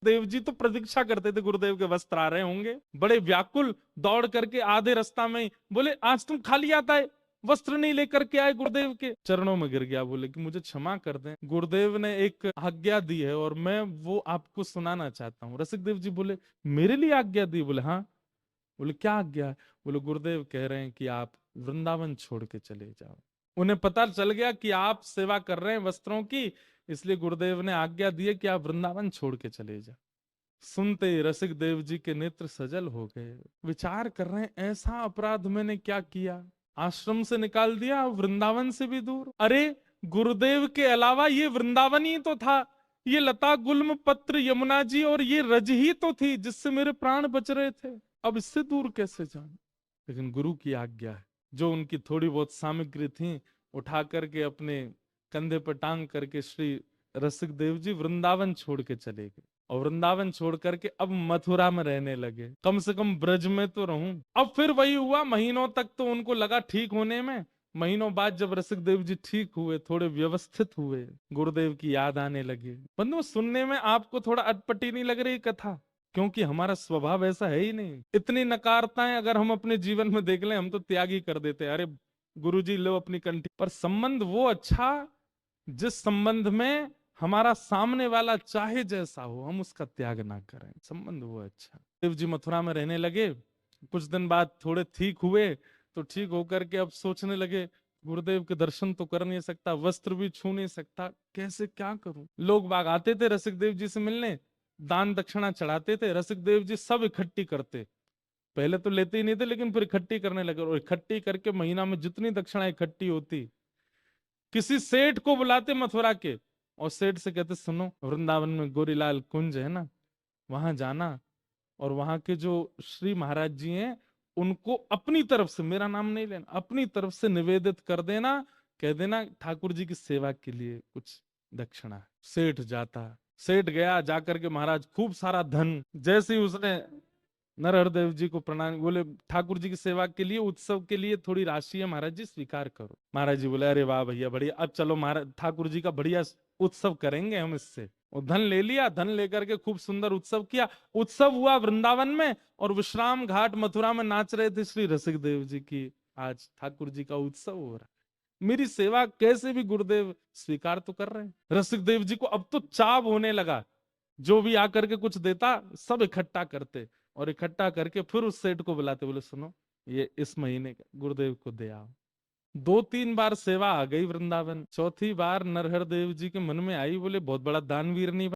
देव जी तो प्रतीक्षा करते थे गुरुदेव के वस्त्र आ रहे होंगे, बड़े व्याकुल दौड़ करके आधे रास्ता में ही बोले, आज तुम खाली आता है, वस्त्र नहीं लेकर के आए गुरुदेव के चरणों में गिर गया, बोले कि मुझे क्षमा कर दें, गुरुदेव ने एक आज्ञा दी है और मैं वो आपको सुनाना चाहता हूँ। रसिक देव जी बोले, मेरे लिए आज्ञा दी? बोले हाँ। बोले क्या आज्ञा है? बोले गुरुदेव कह रहे हैं कि आप वृंदावन छोड़ के चले जाओ। उन्हें पता चल गया कि आप सेवा कर रहे हैं वस्त्रों की, इसलिए गुरुदेव ने आज्ञा दी है कि आप वृंदावन छोड़ के चले जाओ। सुनते ही रसिक देव जी के नेत्र सजल हो गए, विचार कर रहे हैं ऐसा अपराध मैंने क्या किया, आश्रम से निकाल दिया, वृंदावन से भी दूर। अरे गुरुदेव के अलावा ये वृंदावन ही तो था, ये लता गुल्म पत्र यमुना जी और ये रज ही तो थी जिससे मेरे प्राण बच रहे थे, अब इससे दूर कैसे जाऊं? लेकिन गुरु की आज्ञा है। जो उनकी थोड़ी बहुत सामग्री थी उठा करके अपने कंधे पर टांग करके श्री रसिक देव जी वृंदावन छोड़ के चले गए, और वृंदावन छोड़ करके अब मथुरा में रहने लगे। कम से कम ब्रज में तो रहूं। अब फिर वही हुआ, महीनों तक तो उनको लगा ठीक होने में, महीनों बाद जब रसिक देव जी ठीक हुए, थोड़े व्यवस्थित हुए, गुरुदेव की याद आने लगी। बंधु सुनने में आपको थोड़ा अटपटी नहीं लग रही कथा? क्योंकि हमारा स्वभाव ऐसा है ही नहीं। इतनी नकारताएं अगर हम अपने जीवन में देख लें, हम तो त्याग ही कर देते हैं, अरे गुरुजी लो अपनी कंठी पर। संबंध वो अच्छा जिस संबंध में हमारा सामने वाला चाहे जैसा हो हम उसका त्याग ना करें, संबंध वो अच्छा। देव जी मथुरा में रहने लगे, कुछ दिन बाद थोड़े ठीक हुए, तो ठीक होकर के अब सोचने लगे गुरुदेव के दर्शन तो कर नहीं सकता, वस्त्र भी छू नहीं सकता, कैसे क्या करूं? लोग बाग आते थे रसिक देव जी से मिलने, दान दक्षिणा चढ़ाते थे, रसिक देव जी सब इकट्ठी करते। पहले तो लेते ही नहीं थे, लेकिन फिर इकट्ठी करने लगे, और इकट्ठी करके महीना में जितनी दक्षिणा इकट्ठी होती, किसी सेठ को बुलाते मथुरा के, और सेठ से कहते सुनो वृंदावन में गोरीलाल कुंज है ना, वहां जाना, और वहां के जो श्री महाराज जी हैं उनको अपनी तरफ से, मेरा नाम नहीं लेना, अपनी तरफ से निवेदित कर देना, कह देना ठाकुर जी की सेवा के लिए कुछ दक्षिणा है। सेठ जाता, सेठ गया, जाकर के महाराज खूब सारा धन, जैसे ही उसने नरहर देव जी को प्रणाम, बोले ठाकुर जी की सेवा के लिए, उत्सव के लिए थोड़ी राशि है महाराज जी, स्वीकार करो। महाराज जी बोले अरे वाह भैया बढ़िया, अब चलो महाराज ठाकुर जी का बढ़िया उत्सव करेंगे हम इससे। और धन ले लिया, धन लेकर के खूब सुंदर उत्सव किया। उत्सव हुआ वृंदावन में, और विश्राम घाट मथुरा में नाच रहे थे श्री रसिक देव जी की आज ठाकुर जी का उत्सव हो रहा है। मेरी सेवा कैसे भी गुरुदेव स्वीकार तो कर रहे हैं। रसिक देव जी को अब तो चाव होने लगा, जो भी आकर के कुछ देता सब इकट्ठा करते, और इकट्ठा करके फिर उस सेठ को बुलाते, बोले सुनो ये इस महीने का गुरुदेव को दे आओ। 2-3 बार सेवा आ गई वृंदावन, चौथी बार नरहर देव जी के मन में आई, बोले बहुत बड़ा दानवीर नहीं